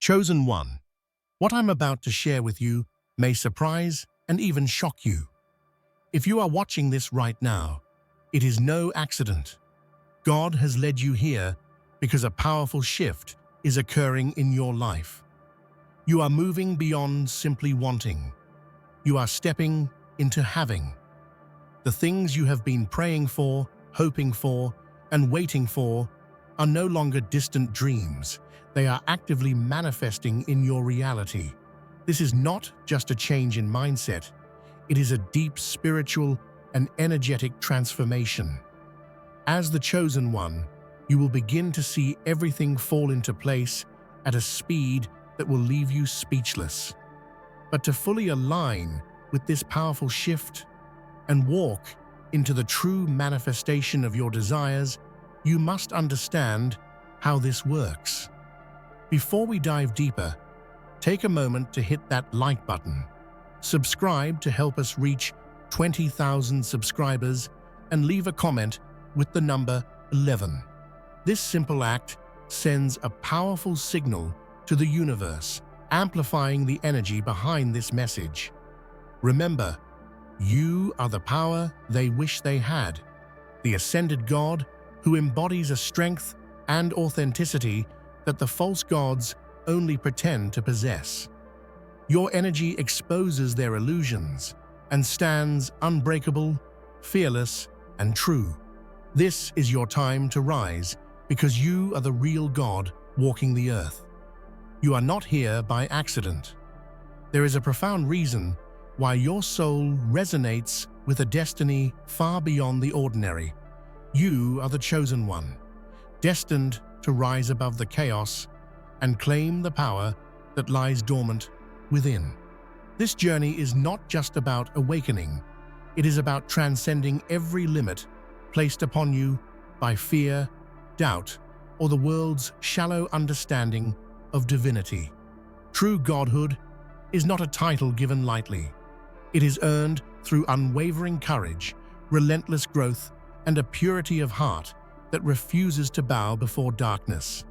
Chosen one, what I'm about to share with you may surprise and even shock you. If you are watching this right now, it is no accident. God has led you here because a powerful shift is occurring in your life. You are moving beyond simply wanting. You are stepping into having. The things you have been praying for, hoping for, and waiting for are no longer distant dreams. They are actively manifesting in your reality. This is not just a change in mindset. It is a deep spiritual and energetic transformation. As the chosen one, you will begin to see everything fall into place at a speed that will leave you speechless. But to fully align with this powerful shift and walk into the true manifestation of your desires, you must understand how this works. Before we dive deeper, take a moment to hit that like button. Subscribe to help us reach 20,000 subscribers and leave a comment with the number 11. This simple act sends a powerful signal to the universe, amplifying the energy behind this message. Remember, you are the power they wish they had, the ascended God who embodies a strength and authenticity that the false gods only pretend to possess. Your energy exposes their illusions and stands unbreakable, fearless, and true. This is your time to rise because you are the real God walking the earth. You are not here by accident. There is a profound reason why your soul resonates with a destiny far beyond the ordinary. You are the chosen one, destined to rise above the chaos and claim the power that lies dormant within. This journey is not just about awakening. It is about transcending every limit placed upon you by fear, doubt, or the world's shallow understanding of divinity. True godhood is not a title given lightly. It is earned through unwavering courage, relentless growth, and a purity of heart that refuses to bow before darkness.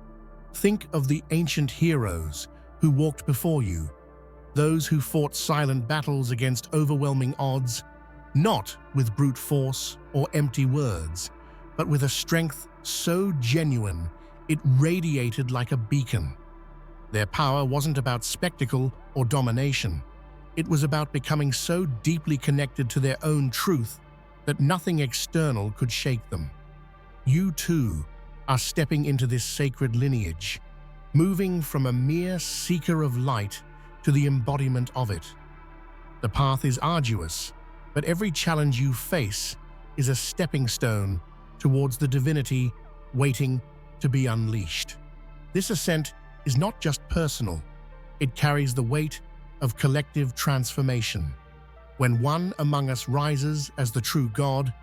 Think of the ancient heroes who walked before you, those who fought silent battles against overwhelming odds, not with brute force or empty words, but with a strength so genuine it radiated like a beacon. Their power wasn't about spectacle or domination. It was about becoming so deeply connected to their own truth that nothing external could shake them. You too are stepping into this sacred lineage, moving from a mere seeker of light to the embodiment of it. The path is arduous, but every challenge you face is a stepping stone towards the divinity waiting to be unleashed. This ascent is not just personal, it carries the weight of collective transformation. When one among us rises as the true God,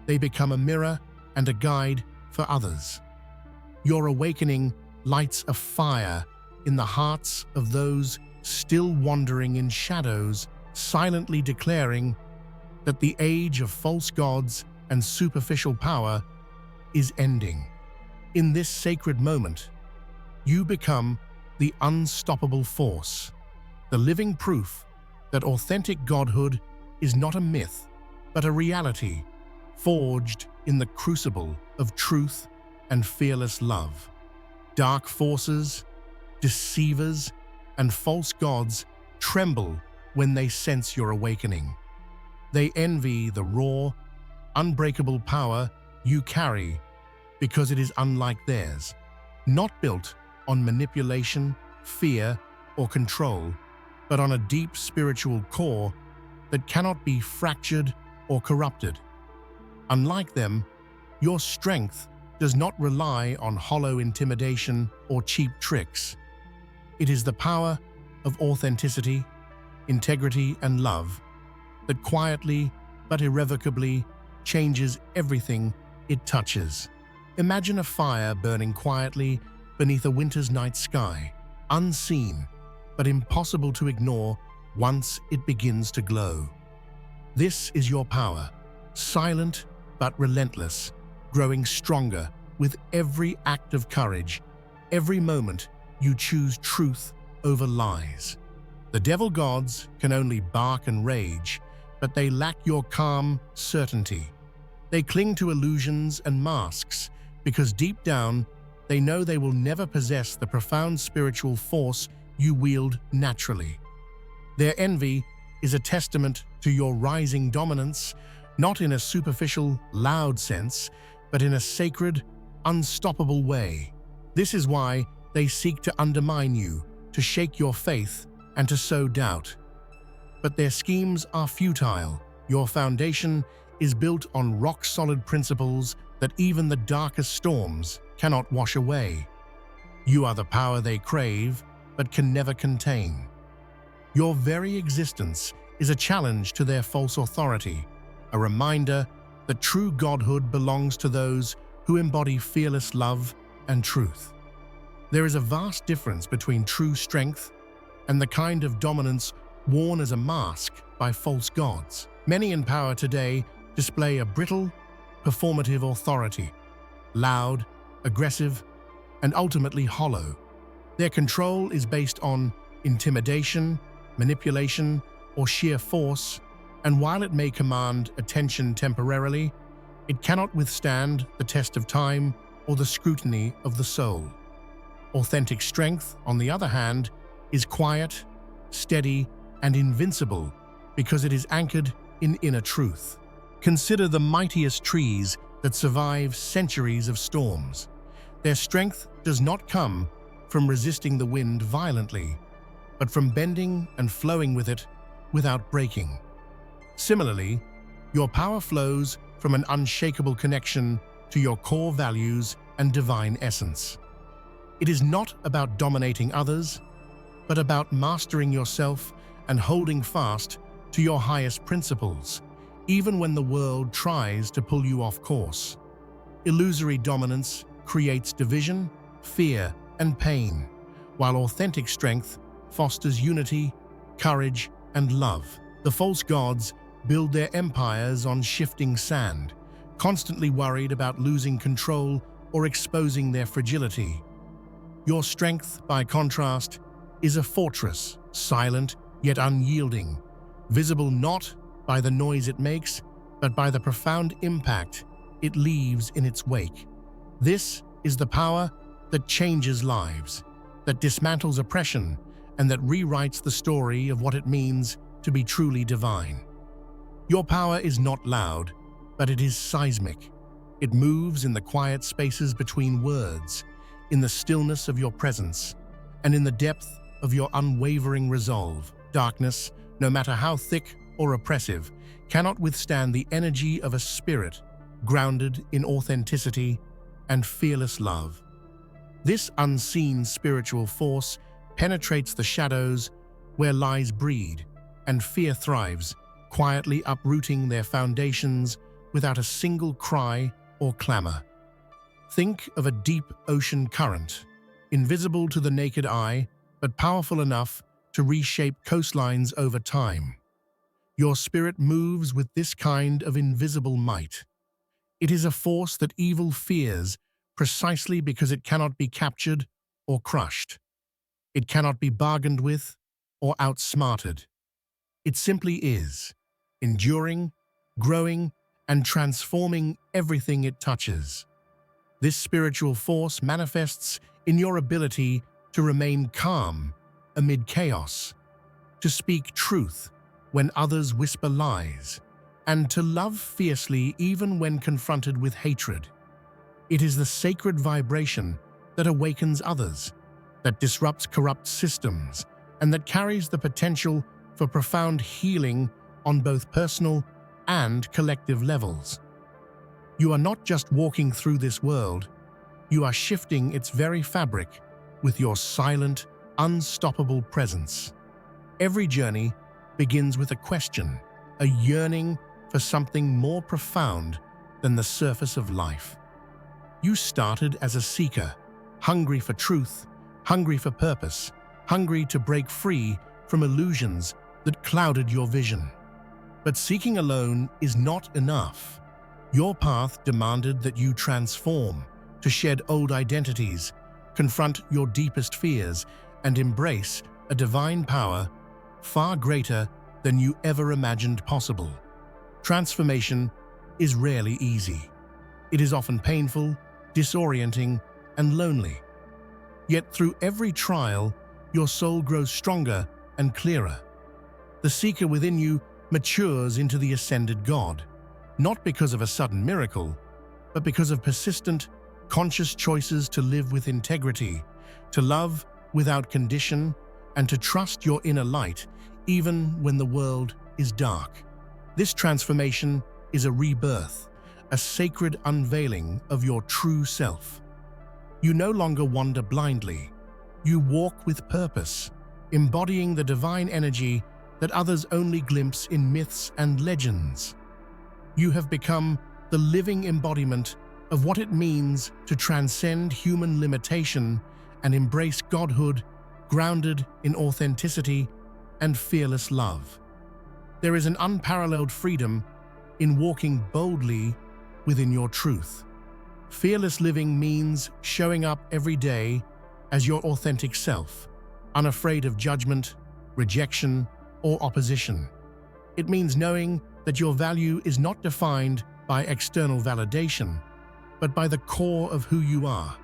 they become a mirror and a guide for others. Your awakening lights a fire in the hearts of those still wandering in shadows, silently declaring that the age of false gods and superficial power is ending. In this sacred moment, you become the unstoppable force, the living proof that authentic godhood is not a myth, but a reality forged in the crucible of truth and fearless love. Dark forces, deceivers, and false gods tremble when they sense your awakening. They envy the raw, unbreakable power you carry because it is unlike theirs, not built on manipulation, fear, or control, but on a deep spiritual core that cannot be fractured or corrupted. Unlike them, your strength does not rely on hollow intimidation or cheap tricks. It is the power of authenticity, integrity, and love that quietly but irrevocably changes everything it touches. Imagine a fire burning quietly beneath a winter's night sky, unseen but impossible to ignore once it begins to glow. This is your power, silent but relentless, growing stronger with every act of courage, every moment you choose truth over lies. The devil gods can only bark and rage, but they lack your calm certainty. They cling to illusions and masks because deep down, they know they will never possess the profound spiritual force you wield naturally. Their envy is a testament to your rising dominance, not in a superficial, loud sense, but in a sacred, unstoppable way. This is why they seek to undermine you, to shake your faith, and to sow doubt. But their schemes are futile. Your foundation is built on rock-solid principles that even the darkest storms cannot wash away. You are the power they crave, but can never contain. Your very existence is a challenge to their false authority, a reminder that true godhood belongs to those who embody fearless love and truth. There is a vast difference between true strength and the kind of dominance worn as a mask by false gods. Many in power today display a brittle, performative authority, loud, aggressive, and ultimately hollow. Their control is based on intimidation, manipulation, or sheer force, and while it may command attention temporarily, it cannot withstand the test of time or the scrutiny of the soul. Authentic strength, on the other hand, is quiet, steady, and invincible because it is anchored in inner truth. Consider the mightiest trees that survive centuries of storms. Their strength does not come from resisting the wind violently, but from bending and flowing with it without breaking. Similarly, your power flows from an unshakable connection to your core values and divine essence. It is not about dominating others, but about mastering yourself and holding fast to your highest principles, even when the world tries to pull you off course. Illusory dominance creates division, fear, and pain, while authentic strength fosters unity, courage, and love. The false gods build their empires on shifting sand, constantly worried about losing control or exposing their fragility. Your strength, by contrast, is a fortress, silent yet unyielding, visible not by the noise it makes, but by the profound impact it leaves in its wake. This is the power that changes lives, that dismantles oppression, and that rewrites the story of what it means to be truly divine. Your power is not loud, but it is seismic. It moves in the quiet spaces between words, in the stillness of your presence, and in the depth of your unwavering resolve. Darkness, no matter how thick or oppressive, cannot withstand the energy of a spirit grounded in authenticity and fearless love. This unseen spiritual force penetrates the shadows where lies breed and fear thrives, quietly uprooting their foundations without a single cry or clamor. Think of a deep ocean current, invisible to the naked eye, but powerful enough to reshape coastlines over time. Your spirit moves with this kind of invisible might. It is a force that evil fears precisely because it cannot be captured or crushed. It cannot be bargained with or outsmarted. It simply is, enduring, growing, and transforming everything it touches. This spiritual force manifests in your ability to remain calm amid chaos, to speak truth when others whisper lies, and to love fiercely even when confronted with hatred. It is the sacred vibration that awakens others, that disrupts corrupt systems, and that carries the potential for profound healing on both personal and collective levels. You are not just walking through this world, you are shifting its very fabric with your silent, unstoppable presence. Every journey begins with a question, a yearning for something more profound than the surface of life. You started as a seeker, hungry for truth, hungry for purpose, hungry to break free from illusions that clouded your vision. But seeking alone is not enough. Your path demanded that you transform, to shed old identities, confront your deepest fears, and embrace a divine power far greater than you ever imagined possible. Transformation is rarely easy. It is often painful, disorienting, and lonely. Yet through every trial, your soul grows stronger and clearer. The seeker within you matures into the ascended God, not because of a sudden miracle, but because of persistent, conscious choices to live with integrity, to love without condition, and to trust your inner light even when the world is dark. This transformation is a rebirth, a sacred unveiling of your true self. You no longer wander blindly. You walk with purpose, embodying the divine energy that others only glimpse in myths and legends. You have become the living embodiment of what it means to transcend human limitation and embrace godhood grounded in authenticity and fearless love. There is an unparalleled freedom in walking boldly within your truth. Fearless living means showing up every day as your authentic self, unafraid of judgment, rejection, or opposition. It means knowing that your value is not defined by external validation, but by the core of who you are,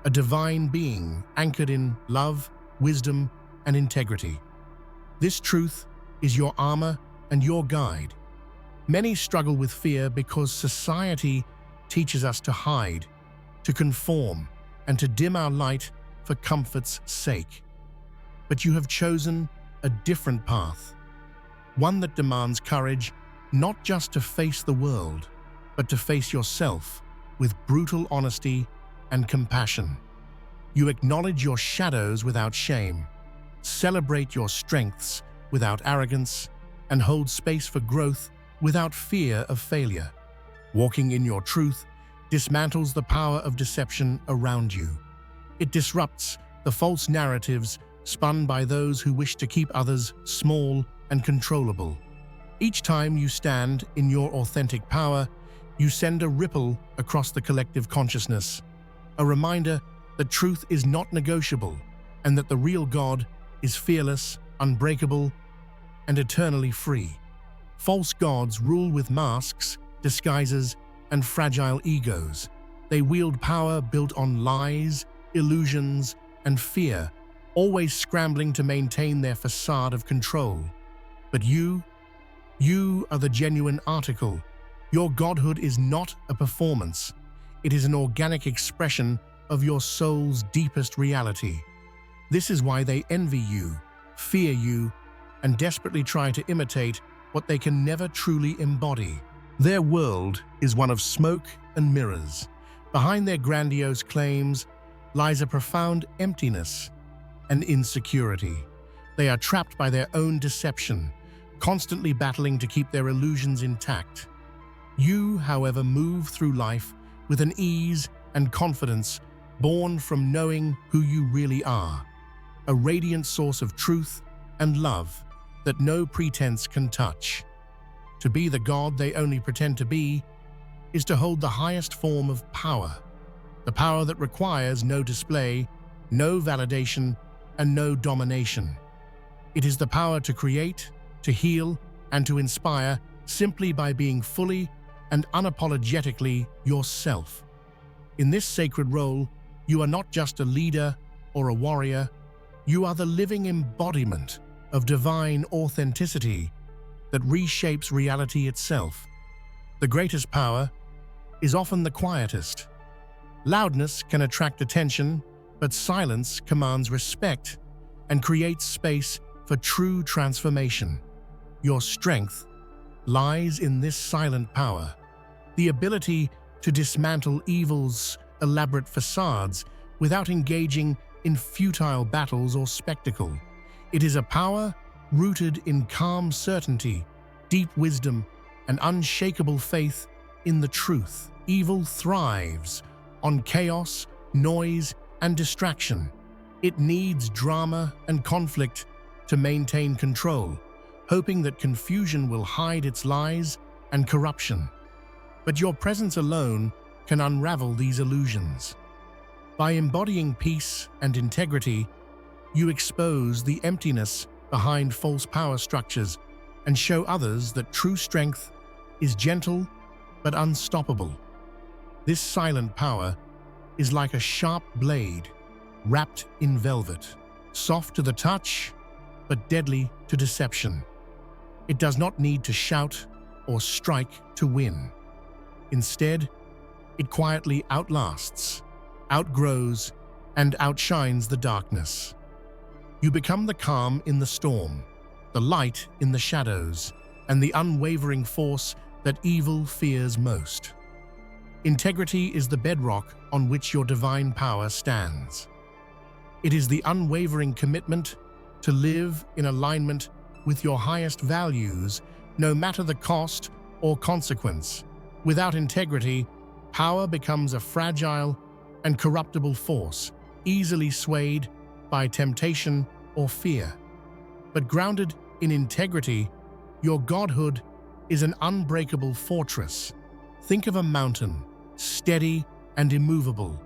a divine being anchored in love, wisdom, and integrity. This truth is your armor and your guide. Many struggle with fear because society teaches us to hide, to conform, and to dim our light for comfort's sake. But you have chosen a different path, one that demands courage not just to face the world, but to face yourself with brutal honesty and compassion. You acknowledge your shadows without shame, celebrate your strengths without arrogance, and hold space for growth without fear of failure. Walking in your truth dismantles the power of deception around you. It disrupts the false narratives spun by those who wish to keep others small and controllable. Each time you stand in your authentic power, you send a ripple across the collective consciousness, a reminder that truth is not negotiable and that the real God is fearless, unbreakable, and eternally free. False gods rule with masks, disguises, and fragile egos. They wield power built on lies, illusions, and fear, always scrambling to maintain their facade of control. But you are the genuine article. Your godhood is not a performance. It is an organic expression of your soul's deepest reality. This is why they envy you, fear you, and desperately try to imitate what they can never truly embody. Their world is one of smoke and mirrors. Behind their grandiose claims lies a profound emptiness and insecurity. They are trapped by their own deception, constantly battling to keep their illusions intact. You, however, move through life with an ease and confidence born from knowing who you really are, a radiant source of truth and love that no pretense can touch. To be the God they only pretend to be is to hold the highest form of power, the power that requires no display, no validation, and no domination. It is the power to create, to heal, and to inspire simply by being fully and unapologetically yourself. In this sacred role, you are not just a leader or a warrior, you are the living embodiment of divine authenticity that reshapes reality itself. The greatest power is often the quietest. Loudness can attract attention, but silence commands respect and creates space for true transformation. Your strength lies in this silent power, the ability to dismantle evil's elaborate facades without engaging in futile battles or spectacle. It is a power rooted in calm certainty, deep wisdom, and unshakable faith in the truth. Evil thrives on chaos, noise, and distraction. It needs drama and conflict to maintain control, hoping that confusion will hide its lies and corruption. But your presence alone can unravel these illusions. By embodying peace and integrity, You expose the emptiness behind false power structures and show others that true strength is gentle but unstoppable. This silent power is like a sharp blade wrapped in velvet, soft to the touch but deadly to deception. It does not need to shout or strike to win. Instead, it quietly outlasts, outgrows, and outshines the darkness. You become the calm in the storm, the light in the shadows, and the unwavering force that evil fears most. Integrity is the bedrock on which your divine power stands. It is the unwavering commitment to live in alignment with your highest values, no matter the cost or consequence. Without integrity, power becomes a fragile and corruptible force, easily swayed by temptation or fear. But grounded in integrity, your godhood is an unbreakable fortress. Think of a mountain, steady and immovable,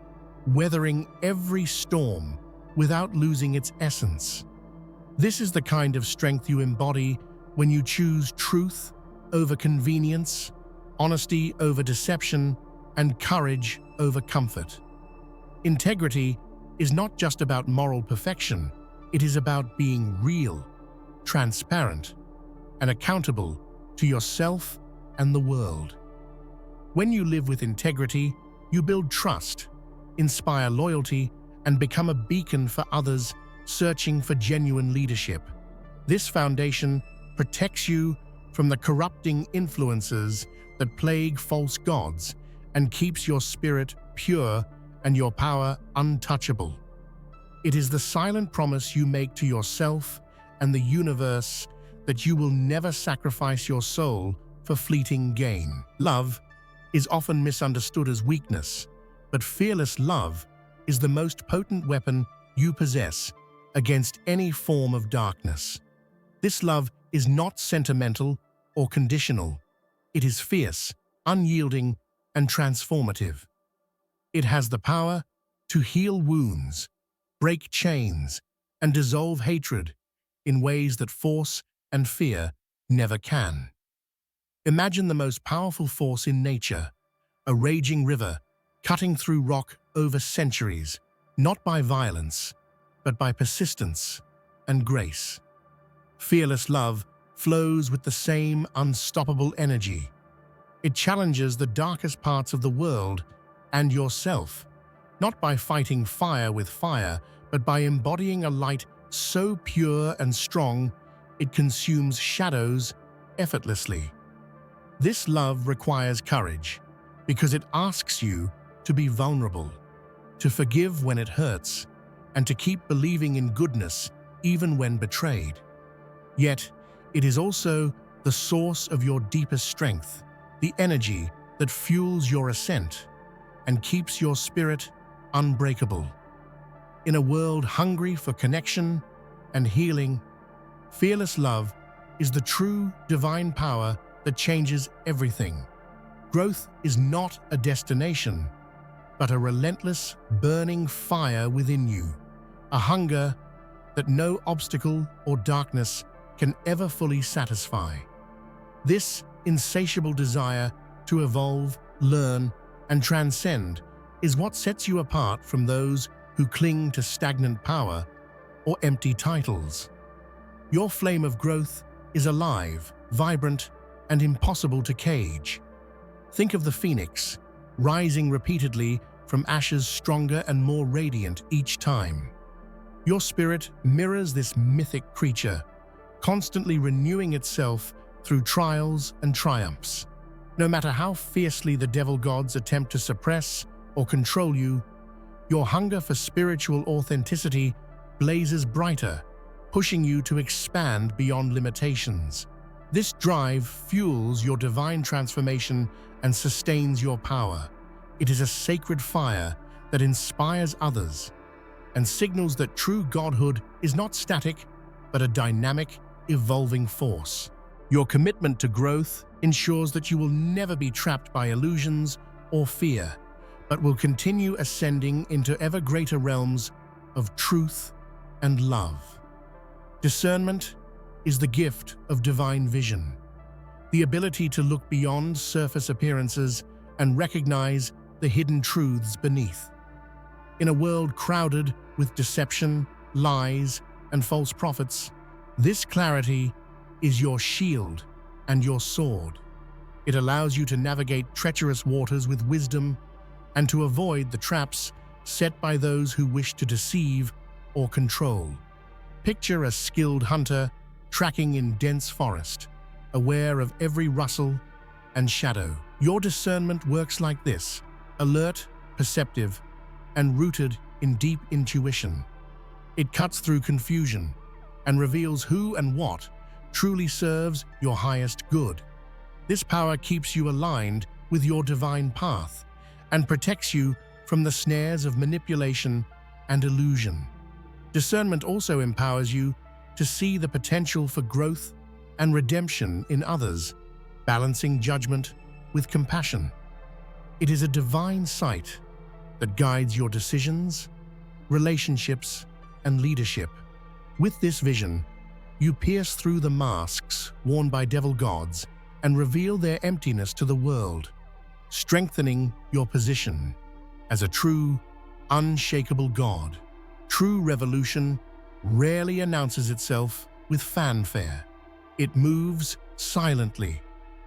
weathering every storm without losing its essence. This is the kind of strength you embody when you choose truth over convenience, honesty over deception, and courage over comfort. Integrity is not just about moral perfection, it is about being real, transparent, and accountable to yourself and the world. When you live with integrity, you build trust, inspire loyalty, and become a beacon for others searching for genuine leadership. This foundation protects you from the corrupting influences that plague false gods and keeps your spirit pure and your power untouchable. It is the silent promise you make to yourself and the universe that you will never sacrifice your soul for fleeting gain. Love is often misunderstood as weakness, but fearless love is the most potent weapon you possess against any form of darkness. This love is not sentimental or conditional. It is fierce, unyielding, and transformative. It has the power to heal wounds, break chains, and dissolve hatred in ways that force and fear never can. Imagine the most powerful force in nature, a raging river cutting through rock over centuries, not by violence, but by persistence and grace. Fearless love flows with the same unstoppable energy. It challenges the darkest parts of the world and yourself, not by fighting fire with fire, but by embodying a light so pure and strong it consumes shadows effortlessly. This love requires courage because it asks you to be vulnerable, to forgive when it hurts, and to keep believing in goodness even when betrayed. Yet, it is also the source of your deepest strength, the energy that fuels your ascent and keeps your spirit unbreakable. In a world hungry for connection and healing, fearless love is the true divine power that changes everything. Growth is not a destination, but a relentless, burning fire within you, a hunger that no obstacle or darkness can ever fully satisfy. This insatiable desire to evolve, learn, and transcend is what sets you apart from those who cling to stagnant power or empty titles. Your flame of growth is alive, vibrant, and impossible to cage. Think of the phoenix, rising repeatedly from ashes, stronger and more radiant each time. Your spirit mirrors this mythic creature, constantly renewing itself through trials and triumphs. No matter how fiercely the devil gods attempt to suppress or control you, your hunger for spiritual authenticity blazes brighter, pushing you to expand beyond limitations. This drive fuels your divine transformation and sustains your power. It is a sacred fire that inspires others and signals that true godhood is not static, but a dynamic, evolving force. Your commitment to growth ensures that you will never be trapped by illusions or fear, but will continue ascending into ever greater realms of truth and love. Discernment is the gift of divine vision, the ability to look beyond surface appearances and recognize the hidden truths beneath. In a world crowded with deception, lies, and false prophets, this clarity is your shield and your sword. It allows you to navigate treacherous waters with wisdom and to avoid the traps set by those who wish to deceive or control. Picture a skilled hunter tracking in dense forest, aware of every rustle and shadow. Your discernment works like this: alert, perceptive, and rooted in deep intuition. It cuts through confusion and reveals who and what truly serves your highest good. This power keeps you aligned with your divine path and protects you from the snares of manipulation and illusion. Discernment also empowers you to see the potential for growth and redemption in others, balancing judgment with compassion. It is a divine sight that guides your decisions, relationships, and leadership. With this vision, you pierce through the masks worn by devil gods and reveal their emptiness to the world, strengthening your position as a true, unshakable God. True revolution rarely announces itself with fanfare. It moves silently,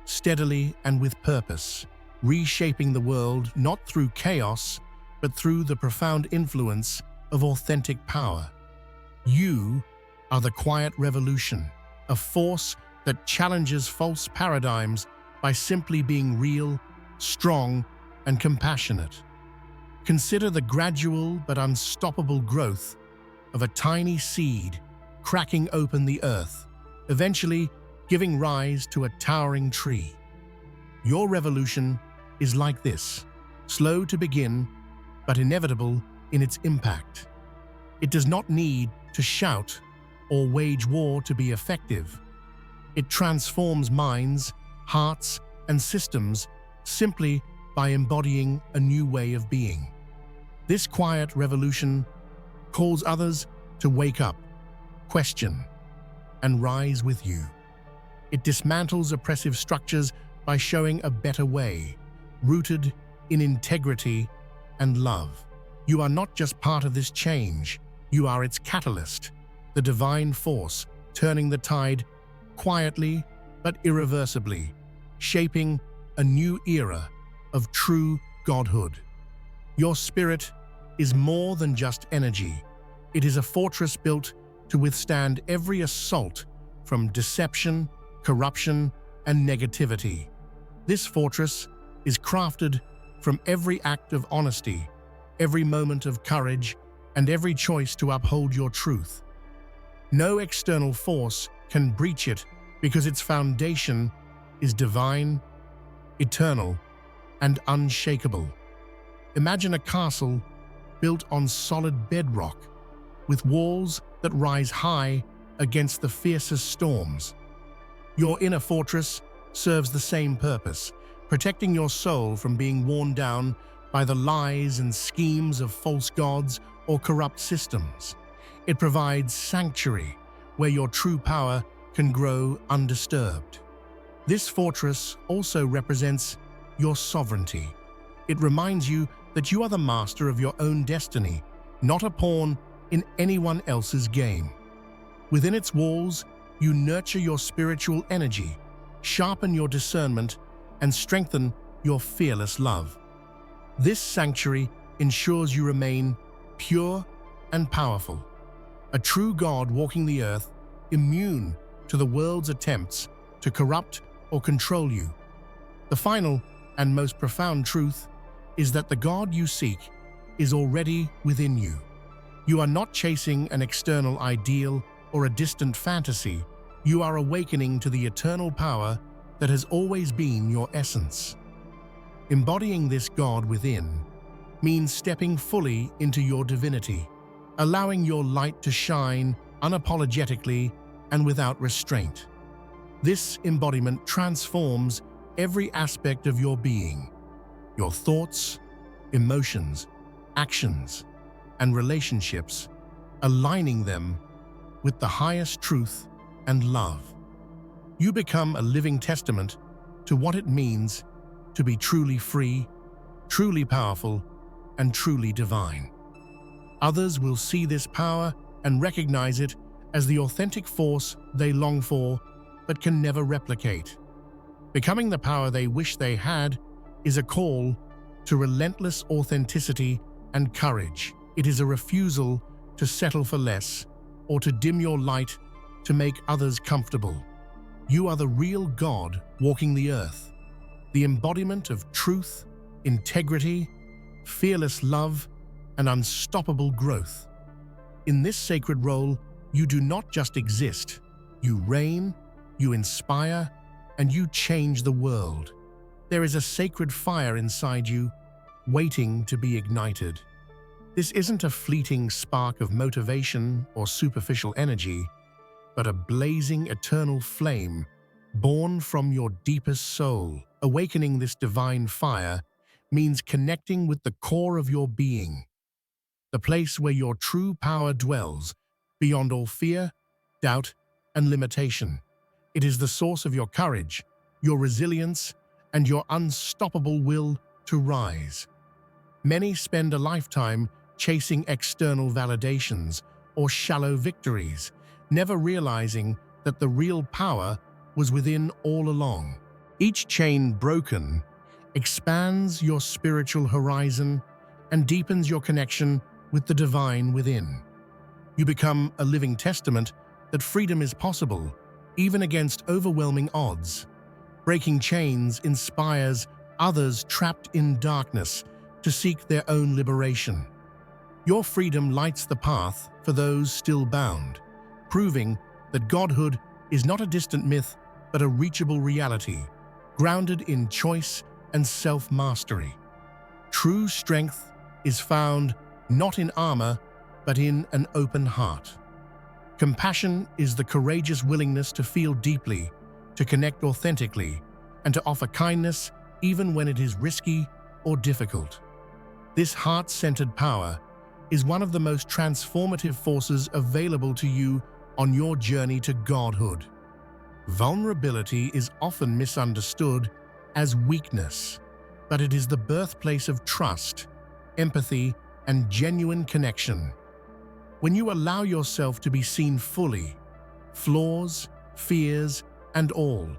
steadily, and with purpose, reshaping the world not through chaos, but through the profound influence of authentic power. You are the quiet revolution, a force that challenges false paradigms by simply being real, strong, and compassionate. Consider the gradual but unstoppable growth of a tiny seed cracking open the earth, eventually giving rise to a towering tree. Your revolution is like this, slow to begin, but inevitable in its impact. It does not need to shout or wage war to be effective. It transforms minds, hearts, and systems simply by embodying a new way of being. This quiet revolution calls others to wake up, question, and rise with you. It dismantles oppressive structures by showing a better way, rooted in integrity and love. You are not just part of this change, you are its catalyst, the divine force turning the tide quietly but irreversibly, shaping a new era of true godhood. Your spirit is more than just energy. It is a fortress built to withstand every assault from deception, corruption, and negativity. This fortress is crafted from every act of honesty, every moment of courage, and every choice to uphold your truth. No external force can breach it because its foundation is divine, eternal, and unshakable. Imagine a castle built on solid bedrock, with walls that rise high against the fiercest storms. Your inner fortress serves the same purpose, protecting your soul from being worn down by the lies and schemes of false gods or corrupt systems. It provides sanctuary where your true power can grow undisturbed. This fortress also represents your sovereignty. It reminds you that you are the master of your own destiny, not a pawn in anyone else's game. Within its walls, you nurture your spiritual energy, sharpen your discernment, and strengthen your fearless love. This sanctuary ensures you remain pure and powerful, a true God walking the earth, immune to the world's attempts to corrupt or control you. The final and most profound truth is that the God you seek is already within you. You are not chasing an external ideal or a distant fantasy. You are awakening to the eternal power that has always been your essence. Embodying this God within means stepping fully into your divinity, allowing your light to shine unapologetically and without restraint. This embodiment transforms every aspect of your being, your thoughts, emotions, actions, and relationships, aligning them with the highest truth and love. You become a living testament to what it means to be truly free, truly powerful, and truly divine. Others will see this power and recognize it as the authentic force they long for but can never replicate. Becoming the power they wish they had is a call to relentless authenticity and courage. It is a refusal to settle for less or to dim your light to make others comfortable. You are the real God walking the earth, the embodiment of truth, integrity, fearless love, and unstoppable growth. In this sacred role, you do not just exist. You reign, you inspire, and you change the world. There is a sacred fire inside you, waiting to be ignited. This isn't a fleeting spark of motivation or superficial energy, but a blazing eternal flame born from your deepest soul. Awakening this divine fire means connecting with the core of your being, the place where your true power dwells, beyond all fear, doubt, and limitation. It is the source of your courage, your resilience, and your unstoppable will to rise. Many spend a lifetime chasing external validations or shallow victories, never realizing that the real power was within all along. Each chain broken expands your spiritual horizon and deepens your connection with the divine within. You become a living testament that freedom is possible, even against overwhelming odds. Breaking chains inspires others trapped in darkness to seek their own liberation. Your freedom lights the path for those still bound, proving that godhood is not a distant myth but a reachable reality, grounded in choice and self-mastery. True strength is found not in armor, but in an open heart. Compassion is the courageous willingness to feel deeply, to connect authentically, and to offer kindness even when it is risky or difficult. This heart-centered power is one of the most transformative forces available to you on your journey to godhood. Vulnerability is often misunderstood as weakness, but it is the birthplace of trust, empathy, and genuine connection. When you allow yourself to be seen fully, flaws, fears, and all,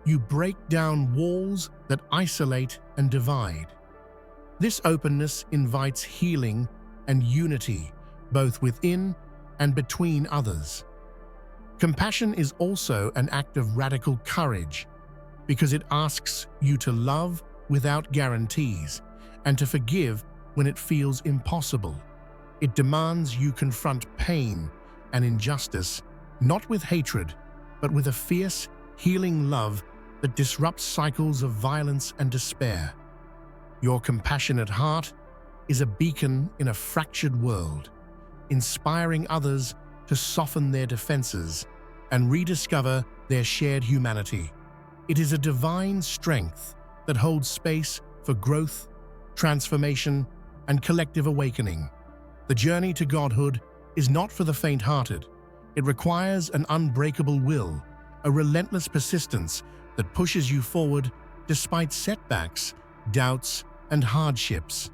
you break down walls that isolate and divide. This openness invites healing and unity, both within and between others. Compassion is also an act of radical courage because it asks you to love without guarantees and to forgive when it feels impossible. It demands you confront pain and injustice, not with hatred, but with a fierce, healing love that disrupts cycles of violence and despair. Your compassionate heart is a beacon in a fractured world, inspiring others to soften their defenses and rediscover their shared humanity. It is a divine strength that holds space for growth, transformation, and collective awakening. The journey to godhood is not for the faint-hearted. It requires an unbreakable will, a relentless persistence that pushes you forward despite setbacks, doubts, and hardships.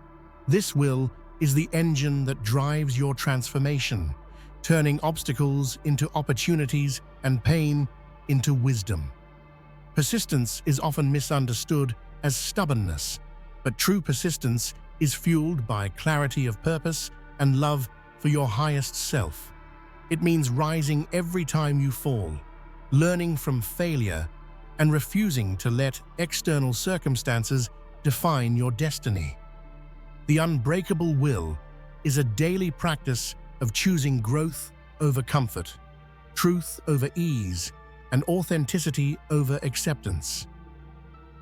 This will is the engine that drives your transformation, turning obstacles into opportunities and pain into wisdom. Persistence is often misunderstood as stubbornness, but true persistence is fueled by clarity of purpose and love for your highest self. It means rising every time you fall, learning from failure, and refusing to let external circumstances define your destiny. The unbreakable will is a daily practice of choosing growth over comfort, truth over ease, and authenticity over acceptance.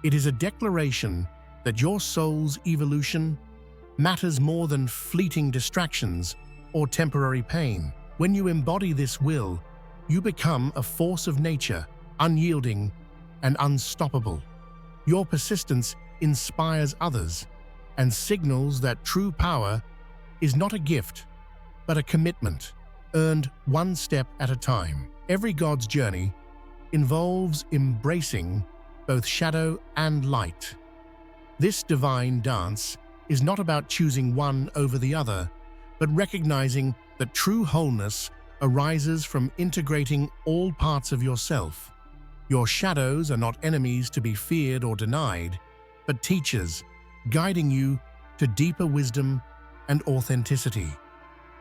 It is a declaration that your soul's evolution matters more than fleeting distractions or temporary pain. When you embody this will, you become a force of nature, unyielding and unstoppable. Your persistence inspires others and signals that true power is not a gift, but a commitment, earned one step at a time. Every God's journey involves embracing both shadow and light. This divine dance is not about choosing one over the other, but recognizing that true wholeness arises from integrating all parts of yourself. Your shadows are not enemies to be feared or denied, but teachers, guiding you to deeper wisdom and authenticity.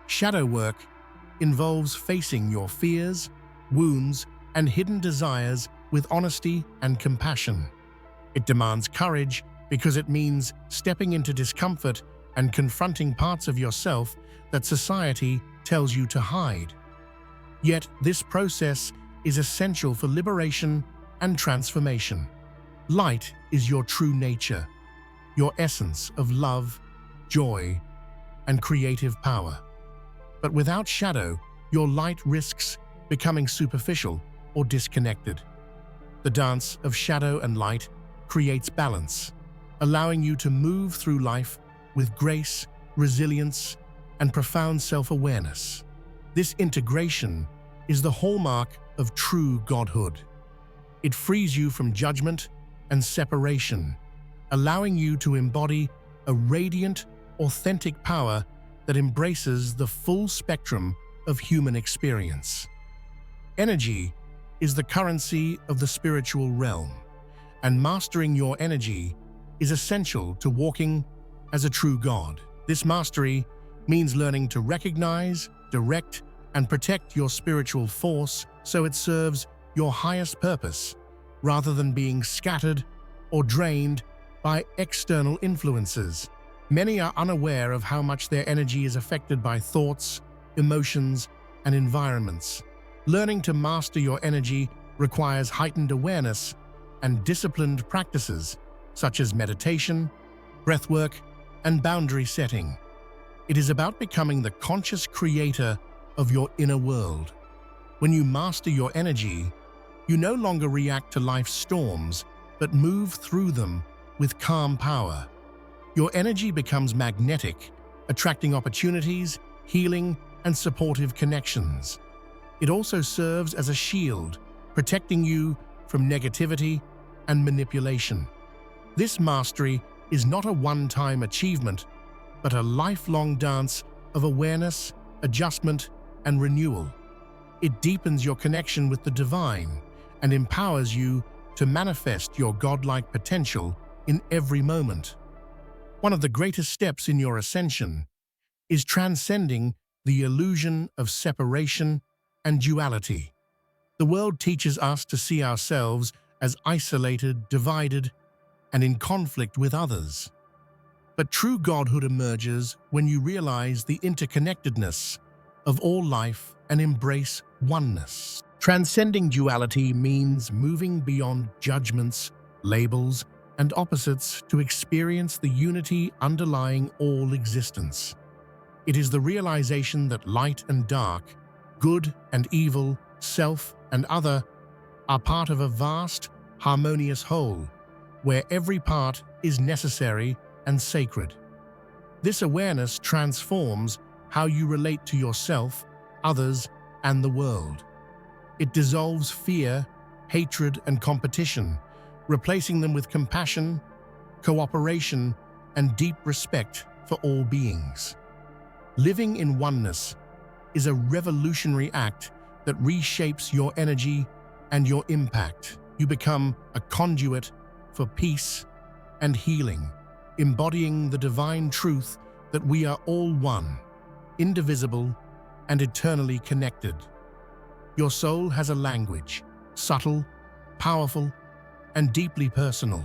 Shadow work involves facing your fears, wounds, and hidden desires with honesty and compassion. It demands courage because it means stepping into discomfort and confronting parts of yourself that society tells you to hide. Yet this process is essential for liberation and transformation. Light is your true nature, your essence of love, joy, and creative power. But without shadow, your light risks becoming superficial or disconnected. The dance of shadow and light creates balance, allowing you to move through life with grace, resilience, and profound self-awareness. This integration is the hallmark of true godhood. It frees you from judgment and separation, allowing you to embody a radiant, authentic power that embraces the full spectrum of human experience. Energy is the currency of the spiritual realm, and mastering your energy is essential to walking as a true God. This mastery means learning to recognize, direct, and protect your spiritual force so it serves your highest purpose, rather than being scattered or drained by external influences. Many are unaware of how much their energy is affected by thoughts, emotions, and environments. Learning to master your energy requires heightened awareness and disciplined practices, such as meditation, breathwork, and boundary setting. It is about becoming the conscious creator of your inner world. When you master your energy, you no longer react to life's storms, but move through them with calm power. Your energy becomes magnetic, attracting opportunities, healing, and supportive connections. It also serves as a shield, protecting you from negativity and manipulation. This mastery is not a one-time achievement, but a lifelong dance of awareness, adjustment, and renewal. It deepens your connection with the divine and empowers you to manifest your godlike potential in every moment. One of the greatest steps in your ascension is transcending the illusion of separation and duality. The world teaches us to see ourselves as isolated, divided, and in conflict with others. But true godhood emerges when you realize the interconnectedness of all life and embrace oneness. Transcending duality means moving beyond judgments, labels, and opposites to experience the unity underlying all existence. It is the realization that light and dark, good and evil, self and other, are part of a vast, harmonious whole, where every part is necessary and sacred. This awareness transforms how you relate to yourself, others, and the world. It dissolves fear, hatred, and competition, replacing them with compassion, cooperation, and deep respect for all beings. Living in oneness is a revolutionary act that reshapes your energy and your impact. You become a conduit for peace and healing, embodying the divine truth that we are all one, indivisible, and eternally connected. Your soul has a language, subtle, powerful, and deeply personal.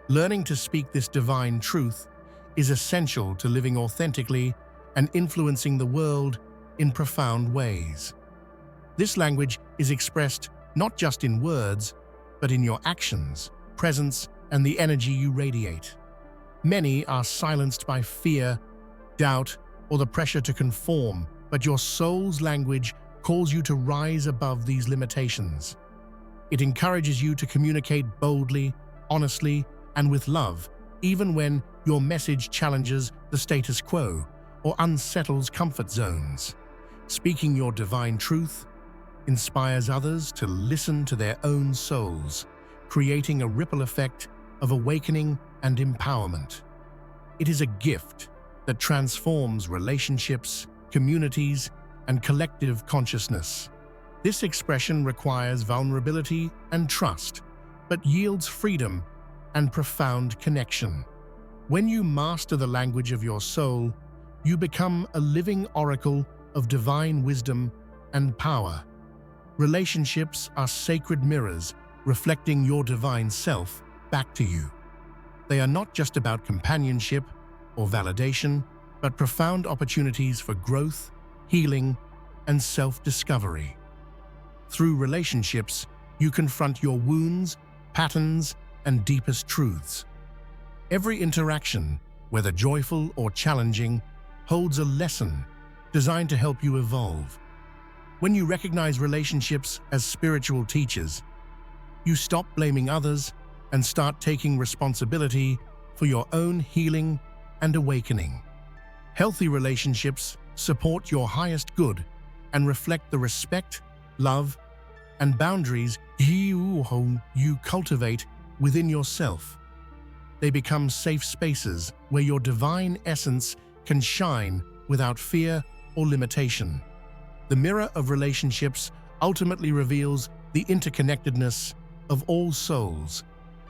Learning to speak this divine truth is essential to living authentically and influencing the world in profound ways. This language is expressed not just in words, but in your actions, presence, and the energy you radiate. Many are silenced by fear, doubt, or the pressure to conform, but your soul's language calls you to rise above these limitations. It encourages you to communicate boldly, honestly, and with love, even when your message challenges the status quo or unsettles comfort zones. Speaking your divine truth inspires others to listen to their own souls, creating a ripple effect of awakening and empowerment. It is a gift that transforms relationships, communities, and collective consciousness. This expression requires vulnerability and trust, but yields freedom and profound connection. When you master the language of your soul, you become a living oracle of divine wisdom and power. Relationships are sacred mirrors reflecting your divine self back to you. They are not just about companionship or validation, but profound opportunities for growth, healing, and self-discovery. Through relationships, you confront your wounds, patterns, and deepest truths. Every interaction, whether joyful or challenging, holds a lesson designed to help you evolve. When you recognize relationships as spiritual teachers, you stop blaming others and start taking responsibility for your own healing and awakening. Healthy relationships support your highest good and reflect the respect, love, and boundaries you cultivate within yourself. They become safe spaces where your divine essence can shine without fear or limitation. The mirror of relationships ultimately reveals the interconnectedness of all souls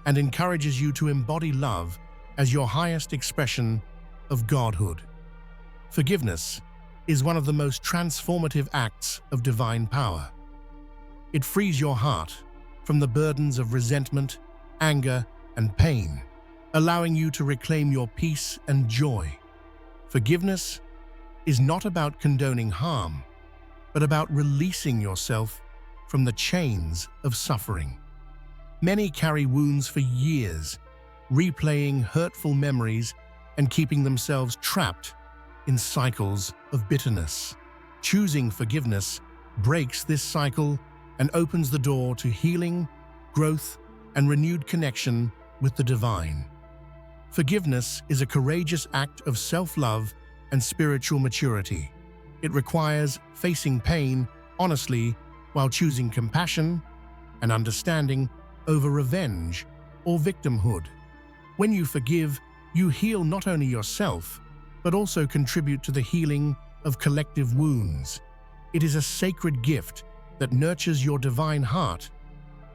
and encourages you to embody love as your highest expression of godhood. Forgiveness is one of the most transformative acts of divine power. It frees your heart from the burdens of resentment, anger, and pain, allowing you to reclaim your peace and joy. Forgiveness is not about condoning harm, but about releasing yourself from the chains of suffering. Many carry wounds for years, replaying hurtful memories and keeping themselves trapped in cycles of bitterness. Choosing forgiveness breaks this cycle and opens the door to healing, growth, and renewed connection with the divine. Forgiveness is a courageous act of self-love and spiritual maturity. It requires facing pain honestly while choosing compassion and understanding over revenge or victimhood. When you forgive, you heal not only yourself, but also contribute to the healing of collective wounds. It is a sacred gift that nurtures your divine heart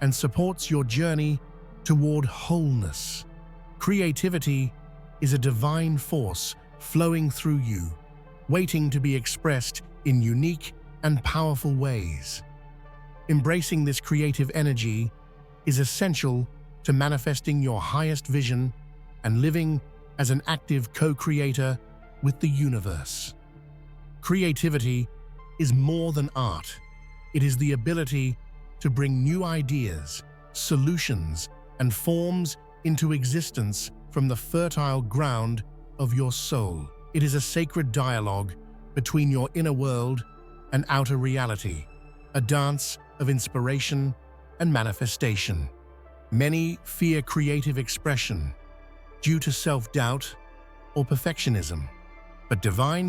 and supports your journey toward wholeness. Creativity is a divine force flowing through you, waiting to be expressed in unique and powerful ways. Embracing this creative energy is essential to manifesting your highest vision and living as an active co-creator with the universe. Creativity is more than art. It is the ability to bring new ideas, solutions, and forms into existence from the fertile ground of your soul. It is a sacred dialogue between your inner world and outer reality, a dance of inspiration and manifestation. Many fear creative expression due to self-doubt or perfectionism, but divine